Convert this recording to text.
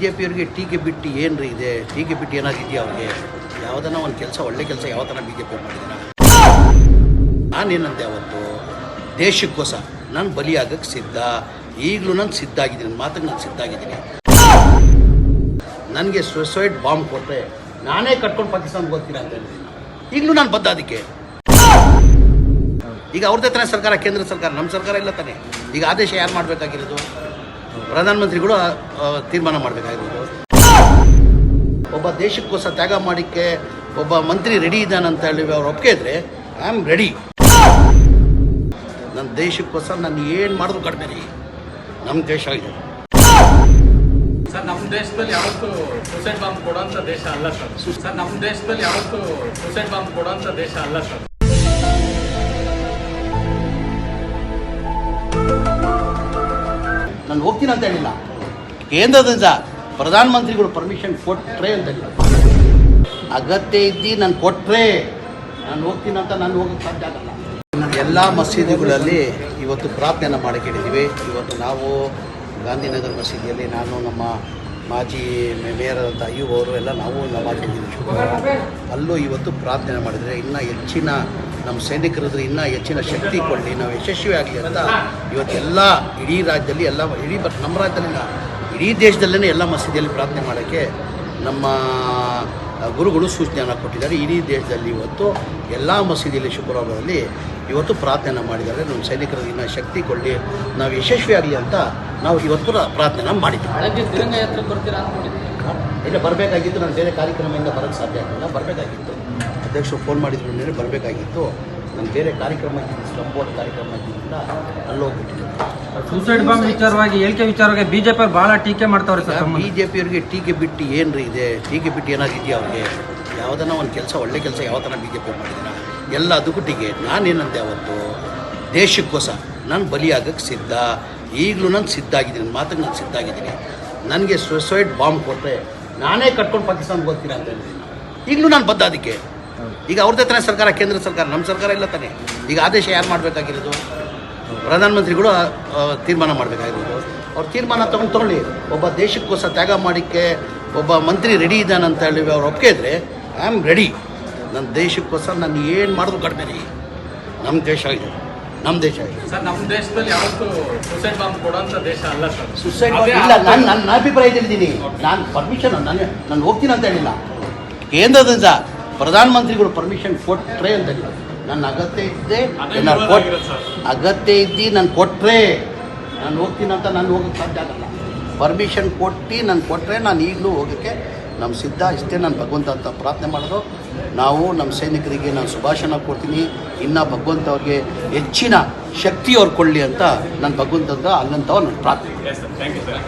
J ಪಿಯವ್ರಿಗೆ ಟೀಕೆ ಬಿಟ್ಟು ಏನು ರೀ ಇದೆ, ಟೀಕೆ ಬಿಟ್ಟು ಏನಾದ್ರು ಇದೆಯಾ ಅವ್ರಿಗೆ? ಯಾವುದನ್ನ ಒಂದು ಕೆಲಸ, ಒಳ್ಳೆ ಕೆಲಸ ಯಾವ ಥರ ಬಿ ಜೆ ಪಿ ಮಾಡಿದ್ದೀರ? ನಾನೇನಂತೆ ಅವತ್ತು, ದೇಶಕ್ಕೋಸ್ಕರ ನಾನು ಬಲಿಯಾಗಕ್ಕೆ ಸಿದ್ಧ, ಈಗಲೂ ನಾನು ಸಿದ್ಧ ಆಗಿದ್ದೀನಿ, ನನ್ನ ಮಾತಿಗೆ ನಾನು ಸಿದ್ಧ ಆಗಿದ್ದೀನಿ. ನನಗೆ ಸೂಸೈಡ್ ಬಾಂಬ್ ಕೊಟ್ಟರೆ ನಾನೇ ಕಟ್ಕೊಂಡು ಪಾಕಿಸ್ತಾನಕ್ಕೆ ಹೋಗ್ತೀನಿ ಅಂತ ಹೇಳಿದ್ದೀನಿ. ಈಗಲೂ ನಾನು ಬದ್ಧ ಅದಕ್ಕೆ. ಈಗ ಅವ್ರದ್ದೇ ತಾನೇ ಸರ್ಕಾರ, ಕೇಂದ್ರ ಸರ್ಕಾರ, ನಮ್ಮ ಸರ್ಕಾರ ಇಲ್ಲ ತಾನೆ. ಈಗ ಆದೇಶ ಯಾರು ಮಾಡಬೇಕಾಗಿರೋದು? ಪ್ರಧಾನಮಂತ್ರಿಗಳು ತೀರ್ಮಾನ ಮಾಡಬೇಕಾಗಿರೋದು. ಒಬ್ಬ ದೇಶಕ್ಕೋಸ್ಕರ ತ್ಯಾಗ ಮಾಡೋಕ್ಕೆ ಒಬ್ಬ ಮಂತ್ರಿ ರೆಡಿ ಇದ್ದಾನಂತ ಹೇಳಿ ಅವ್ರು ಒಪ್ಪಿಗೆ ಇದ್ದರೆ ಐ ಆಮ್ ರೆಡಿ. ನನ್ನ ದೇಶಕ್ಕೋಸ್ಕರ ನಾನು ಏನು ಮಾಡಿದ್ರು ಕಡಿಮೆ ರೀ. ನಮ್ಮ ದೇಶ ಇದೆ ಸರ್. ನಮ್ಮ ದೇಶದಲ್ಲಿ ಯಾವತ್ತೂ ಸೂಸೈಡ್ ಬಾಂಬ್ ಕೊಡೋಂಥ ದೇಶ ಅಲ್ಲ ಸರ್. ನಮ್ಮ ದೇಶದಲ್ಲಿ ಯಾವತ್ತೂ ಸೂಸೈಡ್ ಬಾಂಬ್ ಕೊಡೋಂಥ ದೇಶ ಅಲ್ಲ ಸರ್. ನಾನು ಹೋಗ್ತೀನಿ ಅಂತ ಹೇಳಿಲ್ಲ. ಕೇಂದ್ರದಿಂದ ಪ್ರಧಾನಮಂತ್ರಿಗಳು ಪರ್ಮಿಷನ್ ಕೊಟ್ಟರೆ ಅಂತ ಹೇಳಿಲ್ಲ. ಅಗತ್ಯ ಇದ್ದು ನಾನು ಕೊಟ್ಟರೆ ನಾನು ಹೋಗ್ತೀನಿ ಅಂತ ನಾನು ಹೋಗೋಕ್ಕೆ ಸಾಧ್ಯ ಆಗಲ್ಲ. ಎಲ್ಲ ಮಸೀದಿಗಳಲ್ಲಿ ಇವತ್ತು ಪ್ರಾರ್ಥನೆಯನ್ನು ಮಾಡಿಕೊಂಡಿದ್ದೀವಿ. ಇವತ್ತು ನಾವು ಗಾಂಧಿನಗರ ಮಸೀದಿಯಲ್ಲಿ ನಾನು, ನಮ್ಮ ಮಾಜಿ ಮೇಯರ್ ಅಂತ ಅಯ್ಯೂಬ್ ಅವರು ಎಲ್ಲ ನಾವು ನಮಾಜಿದ್ದೀವಿ ಶುಕ್ರವಾರ. ಅಲ್ಲೂ ಇವತ್ತು ಪ್ರಾರ್ಥನೆ ಮಾಡಿದರೆ ಇನ್ನೂ ಹೆಚ್ಚಿನ ನಮ್ಮ ಸೈನಿಕರಿದ್ರೆ ಇನ್ನೂ ಹೆಚ್ಚಿನ ಶಕ್ತಿ ಕೊಡಲಿ, ನಾವು ಯಶಸ್ವಿ ಆಗಲಿ ಅಂತ ಇವತ್ತೆಲ್ಲ ಇಡೀ ರಾಜ್ಯದಲ್ಲಿ, ಎಲ್ಲ ಇಡೀ ನಮ್ಮ ರಾಜ್ಯದಲ್ಲಿಲ್ಲ, ಇಡೀ ದೇಶದಲ್ಲೇ ಎಲ್ಲ ಮಸೀದಿಯಲ್ಲಿ ಪ್ರಾರ್ಥನೆ ಮಾಡೋಕ್ಕೆ ನಮ್ಮ ಗುರುಗಳು ಸೂಚನೆಯನ್ನು ಕೊಟ್ಟಿದ್ದಾರೆ. ಇಡೀ ದೇಶದಲ್ಲಿ ಇವತ್ತು ಎಲ್ಲ ಮಸೀದಿಯಲ್ಲಿ ಶುಕ್ರವಾರದಲ್ಲಿ ಇವತ್ತು ಪ್ರಾರ್ಥನೆ ಮಾಡಿದ್ದಾರೆ. ನಮ್ಮ ಸೈನಿಕರಿಗೆ ಇನ್ನೂ ಶಕ್ತಿ ಕೊಡಲಿ, ನಾವು ಯಶಸ್ವಿ ಆಗಲಿ ಅಂತ ನಾವು ಇವತ್ತು ಪ್ರಾರ್ಥನೆ ಮಾಡಿದ್ದೀವಿ. ಇಲ್ಲ ಬರಬೇಕಾಗಿತ್ತು, ನಾನು ಬೇರೆ ಕಾರ್ಯಕ್ರಮದಿಂದ ಬರೋಕ್ಕೆ ಸಾಧ್ಯ ಆಗಿಲ್ಲ. ಬರಬೇಕಾಗಿತ್ತು, ಅಧ್ಯಕ್ಷರು ಫೋನ್ ಮಾಡಿದ್ರು, ಮೇಲೆ ಬರಬೇಕಾಗಿತ್ತು. ನಾನು ಬೇರೆ ಕಾರ್ಯಕ್ರಮ ಸಂಪೂರ್ಣ ಕಾರ್ಯಕ್ರಮ ಇದ್ದಿದ್ದರಿಂದ ಅಲ್ಲೋಗ್ಬಿಟ್ಟಿದ್ದೆ. ಸೂಸೈಡ್ ಬಾಂಬ್ ವಿಚಾರವಾಗಿ, ಹೇಳಿಕೆ ವಿಚಾರವಾಗಿ ಬಿಜೆಪಿ ಭಾಳ ಟೀಕೆ ಮಾಡ್ತಾವ್ರೆ ಸರ್. ಬಿ ಜೆ ಪಿಯವ್ರಿಗೆ ಟೀಕೆ ಬಿಟ್ಟು ಏನು ರೀ ಇದೆ, ಟೀಕೆ ಬಿಟ್ಟು ಏನಾದ್ರು ಇದೆಯಾ ಅವ್ರಿಗೆ? ಯಾವುದನ್ನ ಒಂದು ಕೆಲಸ, ಒಳ್ಳೆ ಕೆಲಸ ಯಾವ ಥರ ಬಿ ಜೆ ಪಿ ಮಾಡಿದ್ದೀರ? ಎಲ್ಲದಕ್ಕೂ ಟೀಕೆ. ನಾನೇನಂತೆ ಅವತ್ತು, ದೇಶಕ್ಕೋಸ್ಕರ ನಾನು ಬಲಿಯಾಗಕ್ಕೆ ಸಿದ್ಧ, ಈಗಲೂ ನಾನು ಸಿದ್ಧ ಆಗಿದ್ದೀನಿ, ನನ್ನ ಮಾತಿಗೆ ನಾನು ಸಿದ್ಧ ಆಗಿದ್ದೀನಿ. ನನಗೆ ಸೂಸೈಡ್ ಬಾಂಬ್ ಕೊಟ್ಟರೆ ನಾನೇ ಕಟ್ಕೊಂಡು ಪಾಕಿಸ್ತಾನಕ್ಕೆ ಹೋಗ್ತೀನಿ ಅಂತ ಹೇಳಿದ್ದೀನಿ. ಈಗಲೂ ನಾನು ಬದ್ಧ ಅದಕ್ಕೆ. ಈಗ ಅವ್ರದ್ದೇ ತಾನೇ ಸರ್ಕಾರ, ಕೇಂದ್ರ ಸರ್ಕಾರ, ನಮ್ಮ ಸರ್ಕಾರ ಇಲ್ಲ ತಾನೆ. ಈಗ ಆದೇಶ ಯಾರು ಮಾಡಬೇಕಾಗಿರೋದು? ಪ್ರಧಾನಮಂತ್ರಿಗಳು ತೀರ್ಮಾನ ಮಾಡಬೇಕಾಗಿರೋದು. ಅವ್ರು ತೀರ್ಮಾನ ತೊಗೊಳ್ಳಿ. ಒಬ್ಬ ದೇಶಕ್ಕೋಸ್ಕರ ತ್ಯಾಗ ಮಾಡೋಕ್ಕೆ ಒಬ್ಬ ಮಂತ್ರಿ ರೆಡಿ ಇದ್ದಾನಂತ ಹೇಳಿ ಅವ್ರು ಒಪ್ಪಿಗೆ ಇದ್ದರೆ ಐ ಆಮ್ ರೆಡಿ. ನನ್ನ ದೇಶಕ್ಕೋಸ್ಕರ ನಾನು ಏನು ಮಾಡಿದ್ರು ಕಡಿಮೆ ರೀ. ನಮ್ಮ ದೇಶ ಇದೆ, ನಮ್ಮ ದೇಶ ಇದೆ ಸರ್. ನಮ್ಮ ದೇಶದಲ್ಲಿ ಯಾವತ್ತೂ ಸೂಸೈಡ್ ಬಾಂಬ್ ಕೊಡೋಂಥ ದೇಶ ಅಲ್ಲ ಸರ್. ಸೂಸೈಡ್ ಇಲ್ಲ, ನನ್ನ ಅಭಿಪ್ರಾಯ ಹೇಳಿದ್ದೀನಿ. ನಾನು ಪರ್ಮಿಷನ್ ನಾನು ಹೋಗ್ತೀನಿ ಅಂತ ಹೇಳಿಲ್ಲ. ಕೇಂದ್ರದಿಂದ ಪ್ರಧಾನಮಂತ್ರಿಗಳು ಪರ್ಮಿಷನ್ ಕೊಟ್ಟರೆ ಅಂತ ಹೇಳಿಲ್ಲ. ನನ್ನ ಅಗತ್ಯ ಇದ್ದೆ ಅಗತ್ಯ ಇದ್ದು ನಾನು ಕೊಟ್ಟರೆ ನಾನು ಹೋಗ್ತೀನಿ ಅಂತ ನಾನು ಹೋಗೋಕ್ಕೆ ಸಾಧ್ಯ ಆಗಲ್ಲ. ಪರ್ಮಿಷನ್ ಕೊಟ್ಟು ನಾನು ಕೊಟ್ಟರೆ ನಾನು ಈಗಲೂ ಹೋಗೋಕ್ಕೆ ನಮ್ಮ ಸಿದ್ಧ. ಇಷ್ಟೇ ನಾನು ಭಗವಂತ ಅಂತ ಪ್ರಾರ್ಥನೆ ಮಾಡೋದು. ನಾವು ನಮ್ಮ ಸೈನಿಕರಿಗೆ ನಾನು ಶುಭಾಶಯ ಕೊಡ್ತೀನಿ. ಇನ್ನು ಭಗವಂತ ಅವ್ರಿಗೆ ಹೆಚ್ಚಿನ ಶಕ್ತಿ ಅವ್ರು ಕೊಡಲಿ ಅಂತ ನಾನು ಭಗವಂತಂತ ಅಲ್ಲಂತವ ನಾನು ಪ್ರಾರ್ಥನೆ. Thank you sir.